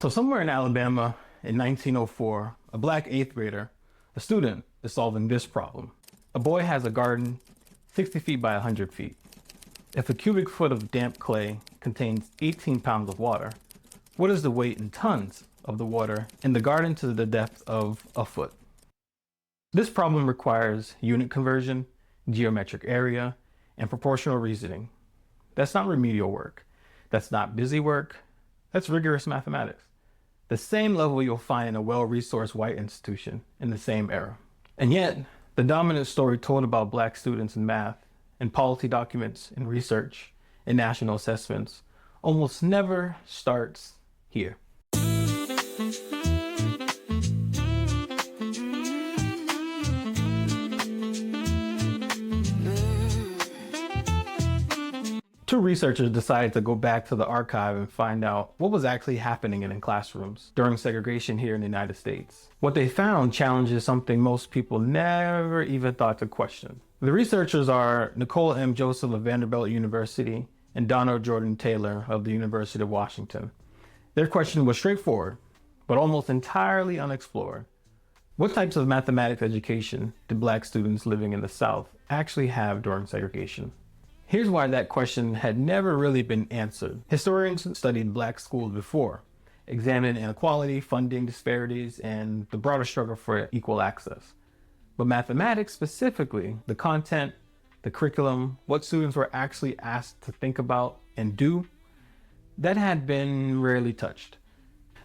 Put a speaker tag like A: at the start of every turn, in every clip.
A: So somewhere in Alabama in 1904, a black eighth grader, a student, is solving this problem. A boy has a garden 60 feet by 100 feet. If a cubic foot of damp clay contains 18 pounds of water, what is the weight in tons of the water in the garden to the depth of a foot? This problem requires unit conversion, geometric area, and proportional reasoning. That's not remedial work. That's not busy work. That's rigorous mathematics. The same level you'll find in a well-resourced white institution in the same era. And yet, the dominant story told about black students in math, in policy documents, in research, in national assessments, almost never starts here. Two researchers decided to go back to the archive and find out what was actually happening in classrooms during segregation here in the United States. What they found challenges something most people never even thought to question. The researchers are Nicole M. Joseph of Vanderbilt University and Donna Jordan-Taylor of the University of Washington. Their question was straightforward, but almost entirely unexplored. What types of mathematics education did black students living in the South actually have during segregation? Here's why that question had never really been answered. Historians studied black schools before, examining inequality, funding disparities, and the broader struggle for equal access. But mathematics specifically, the content, the curriculum, what students were actually asked to think about and do, that had been rarely touched.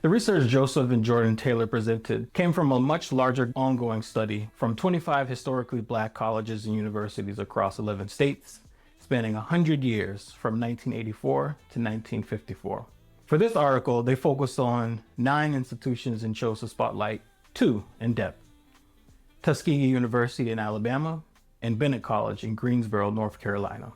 A: The research Joseph and Jordan-Taylor presented came from a much larger ongoing study from 25 historically black colleges and universities across 11 states, spanning 100 years from 1984 to 1954. For this article, they focused on 9 institutions and chose to spotlight 2 in depth: Tuskegee University in Alabama and Bennett College in Greensboro, North Carolina.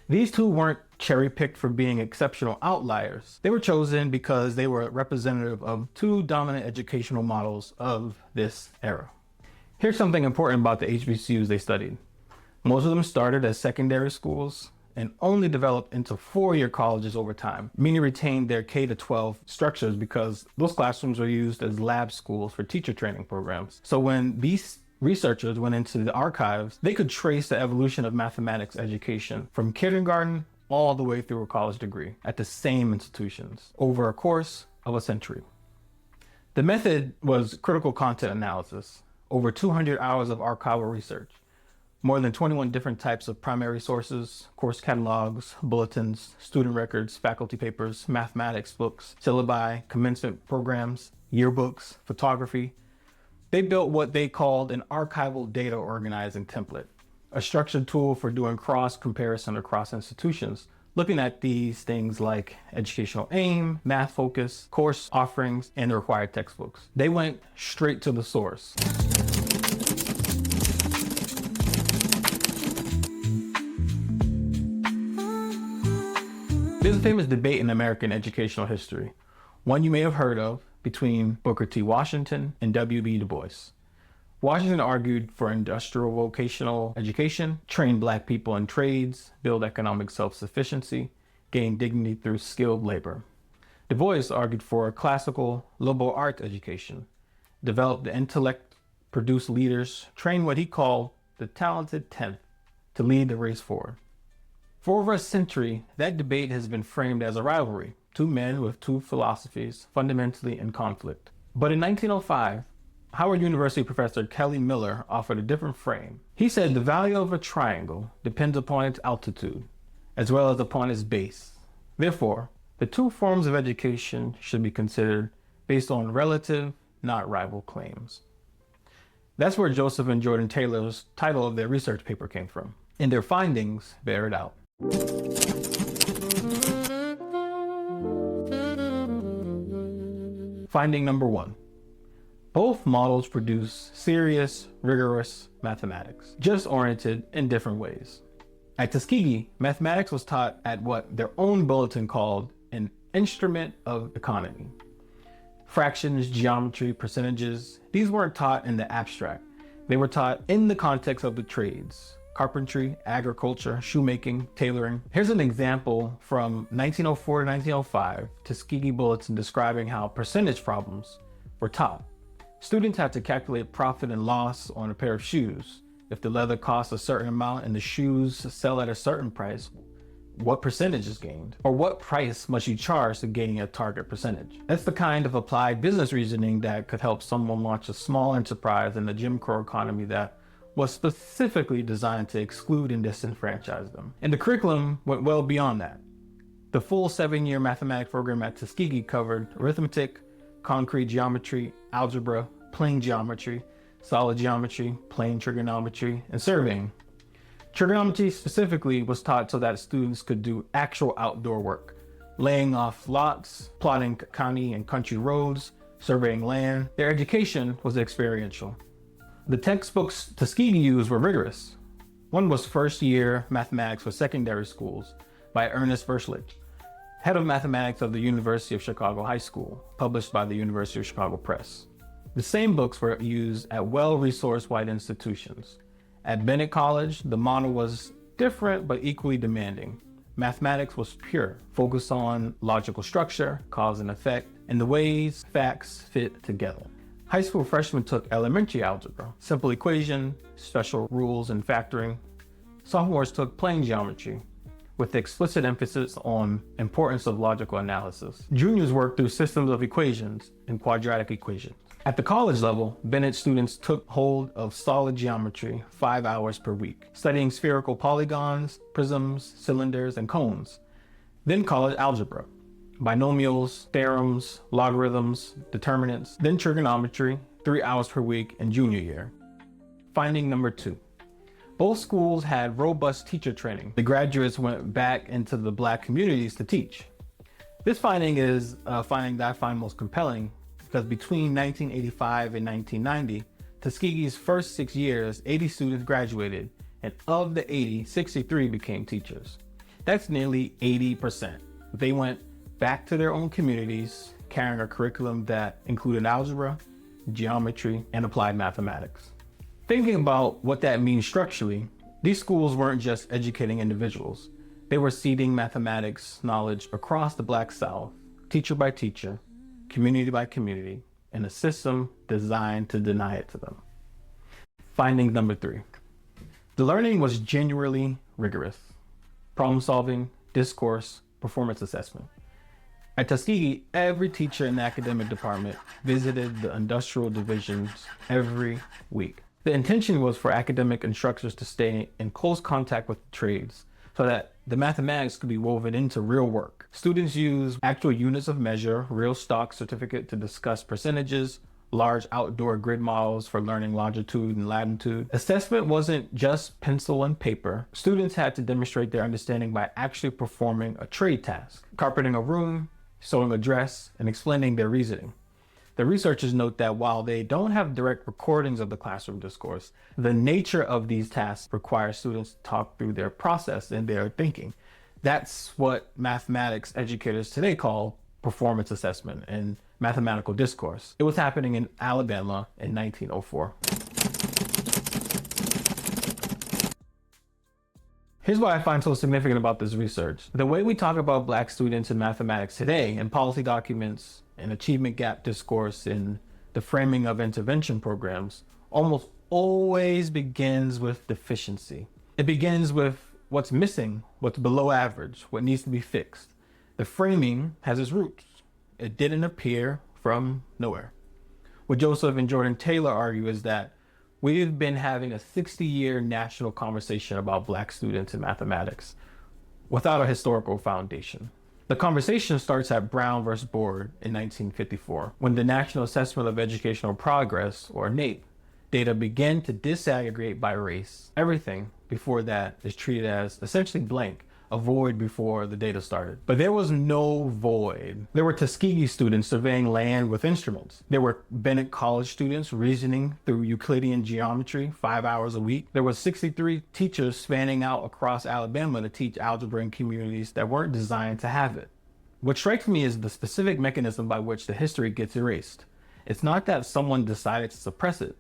A: These 2 weren't cherry-picked for being exceptional outliers. They were chosen because they were representative of 2 dominant educational models of this era. Here's something important about the HBCUs they studied. Most of them started as secondary schools and only developed into 4-year colleges over time, meaning retained their K-12 structures because those classrooms were used as lab schools for teacher training programs. So when these researchers went into the archives, they could trace the evolution of mathematics education from kindergarten all the way through a college degree at the same institutions over a course of a century. The method was critical content analysis, over 200 hours of archival research, more than 21 different types of primary sources, course catalogs, bulletins, student records, faculty papers, mathematics books, syllabi, commencement programs, yearbooks, photography. They built what they called an archival data organizing template, a structured tool for doing cross comparison across institutions, looking at these things like educational aim, math focus, course offerings, and the required textbooks. They went straight to the source. There's a famous debate in American educational history, one you may have heard of, between Booker T. Washington and W.B. Du Bois. Washington argued for industrial vocational education, train black people in trades, build economic self-sufficiency, gain dignity through skilled labor. Du Bois argued for a classical liberal arts education, develop the intellect, produce leaders, train what he called the talented 10th to lead the race forward. For over a century, that debate has been framed as a rivalry, 2 men with 2 philosophies fundamentally in conflict. But in 1905, Howard University professor Kelly Miller offered a different frame. He said the value of a triangle depends upon its altitude, as well as upon its base. Therefore, the 2 forms of education should be considered based on relative, not rival claims. That's where Joseph and Jordan-Taylor's title of their research paper came from, and their findings bear it out. Finding number 1. Both models produce serious, rigorous mathematics, just oriented in different ways. At Tuskegee, mathematics was taught at what their own bulletin called an instrument of economy. Fractions, geometry, percentages, these weren't taught in the abstract. They were taught in the context of the trades. carpentry, agriculture, shoemaking, tailoring. Here's an example from 1904 to 1905, Tuskegee Bulletin describing how percentage problems were taught. Students had to calculate profit and loss on a pair of shoes. If the leather costs a certain amount and the shoes sell at a certain price, what percentage is gained? Or what price must you charge to gain a target percentage? That's the kind of applied business reasoning that could help someone launch a small enterprise in the Jim Crow economy that was specifically designed to exclude and disenfranchise them. And the curriculum went well beyond that. The full 7-year mathematics program at Tuskegee covered arithmetic, concrete geometry, algebra, plane geometry, solid geometry, plane trigonometry, and surveying. Trigonometry specifically was taught so that students could do actual outdoor work, laying off lots, plotting county and country roads, surveying land. Their education was experiential. The textbooks Tuskegee used were rigorous. One was First Year Mathematics for Secondary Schools by Ernest Verschlich, head of mathematics of the University of Chicago High School, published by the University of Chicago Press. The same books were used at well-resourced white institutions. At Bennett College, the model was different but equally demanding. Mathematics was pure, focused on logical structure, cause and effect, and the ways facts fit together. High school freshmen took elementary algebra, simple equation, special rules, and factoring. Sophomores took plane geometry, with explicit emphasis on importance of logical analysis. Juniors worked through systems of equations and quadratic equations. At the college level, Bennett students took hold of solid geometry 5 hours per week, studying spherical polygons, prisms, cylinders, and cones. Then college algebra, binomials, theorems, logarithms, determinants, then trigonometry, 3 hours per week in junior year. Finding number 2. Both schools had robust teacher training. The graduates went back into the Black communities to teach. This finding is a finding that I find most compelling because between 1985 and 1990, Tuskegee's first 6 years, 80 students graduated, and of the 80, 63 became teachers. That's nearly 80%. They went back to their own communities, carrying a curriculum that included algebra, geometry, and applied mathematics. Thinking about what that means structurally, these schools weren't just educating individuals. They were seeding mathematics knowledge across the Black South, teacher by teacher, community by community, in a system designed to deny it to them. Finding number 3. The learning was genuinely rigorous. Problem solving, discourse, performance assessment. At Tuskegee, every teacher in the academic department visited the industrial divisions every week. The intention was for academic instructors to stay in close contact with the trades so that the mathematics could be woven into real work. Students used actual units of measure, real stock certificate to discuss percentages, large outdoor grid models for learning longitude and latitude. Assessment wasn't just pencil and paper. Students had to demonstrate their understanding by actually performing a trade task, carpeting a room, sewing a dress, and explaining their reasoning. The researchers note that while they don't have direct recordings of the classroom discourse, the nature of these tasks requires students to talk through their process and their thinking. That's what mathematics educators today call performance assessment and mathematical discourse. It was happening in Alabama in 1904. Here's what I find so significant about this research. The way we talk about Black students in mathematics today in policy documents and achievement gap discourse in the framing of intervention programs almost always begins with deficiency. It begins with what's missing, what's below average, what needs to be fixed. The framing has its roots. It didn't appear from nowhere. What Joseph and Jordan-Taylor argue is that we've been having a 60-year national conversation about Black students in mathematics without a historical foundation. The conversation starts at Brown versus Board in 1954, when the National Assessment of Educational Progress, or NAEP, data began to disaggregate by race. Everything before that is treated as essentially blank, a void before the data started. But there was no void. There were Tuskegee students surveying land with instruments. There were Bennett College students reasoning through Euclidean geometry 5 hours a week. There were 63 teachers spanning out across Alabama to teach algebra in communities that weren't designed to have it. What strikes me is the specific mechanism by which the history gets erased. It's not that someone decided to suppress it.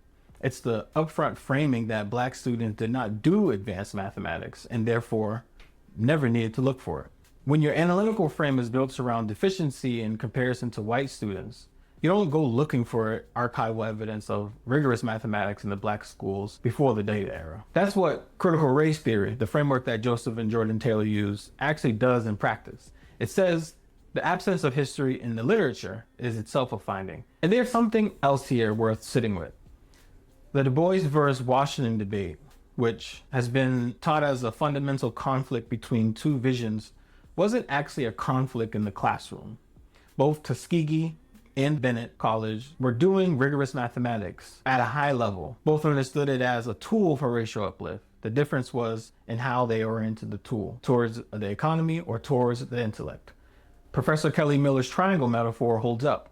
A: It's the upfront framing that Black students did not do advanced mathematics and therefore never needed to look for it. When your analytical frame is built around deficiency in comparison to white students, you don't go looking for archival evidence of rigorous mathematics in the Black schools before the data era. That's what critical race theory, the framework that Joseph and Jordan-Taylor use, actually does in practice. It says the absence of history in the literature is itself a finding. And there's something else here worth sitting with. The Du Bois versus Washington debate, which has been taught as a fundamental conflict between two visions, wasn't actually a conflict in the classroom. Both Tuskegee and Bennett College were doing rigorous mathematics at a high level. Both understood it as a tool for racial uplift. The difference was in how they oriented the tool, towards the economy or towards the intellect. Professor Kelly Miller's triangle metaphor holds up.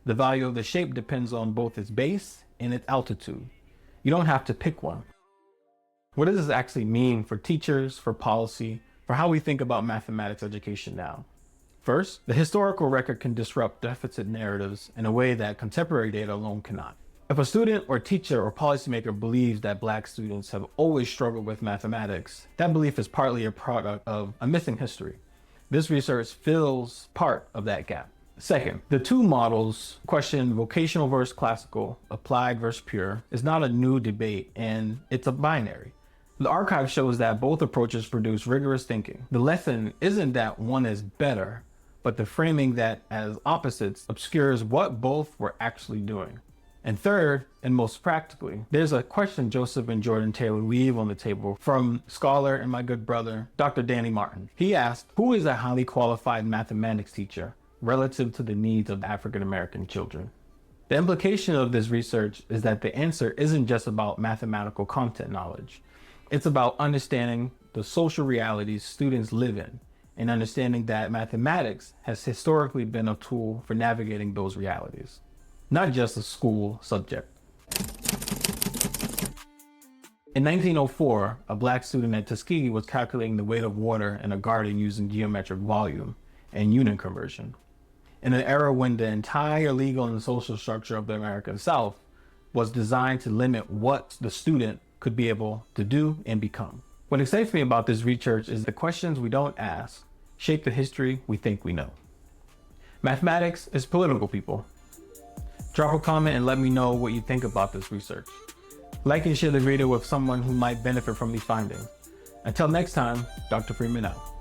A: The value of the shape depends on both its base and its altitude. You don't have to pick one. What does this actually mean for teachers, for policy, for how we think about mathematics education now? First, the historical record can disrupt deficit narratives in a way that contemporary data alone cannot. If a student or teacher or policymaker believes that Black students have always struggled with mathematics, that belief is partly a product of a missing history. This research fills part of that gap. Second, the two models, question vocational versus classical, applied versus pure, is not a new debate, and it's a binary. The archive shows that both approaches produce rigorous thinking. The lesson isn't that one is better, but the framing that as opposites obscures what both were actually doing. And third, and most practically, there's a question Joseph and Jordan-Taylor leave on the table from scholar and my good brother, Dr. Danny Martin. He asked, who is a highly qualified mathematics teacher relative to the needs of African-American children? The implication of this research is that the answer isn't just about mathematical content knowledge. It's about understanding the social realities students live in and understanding that mathematics has historically been a tool for navigating those realities, not just a school subject. In 1904, a Black student at Tuskegee was calculating the weight of water in a garden using geometric volume and unit conversion. In an era when the entire legal and social structure of the American South was designed to limit what the student could be able to do and become. What excites me about this research is the questions we don't ask shape the history we think we know. Mathematics is political, people. Drop a comment and let me know what you think about this research. Like and share the video with someone who might benefit from these findings. Until next time, Dr. Freeman out.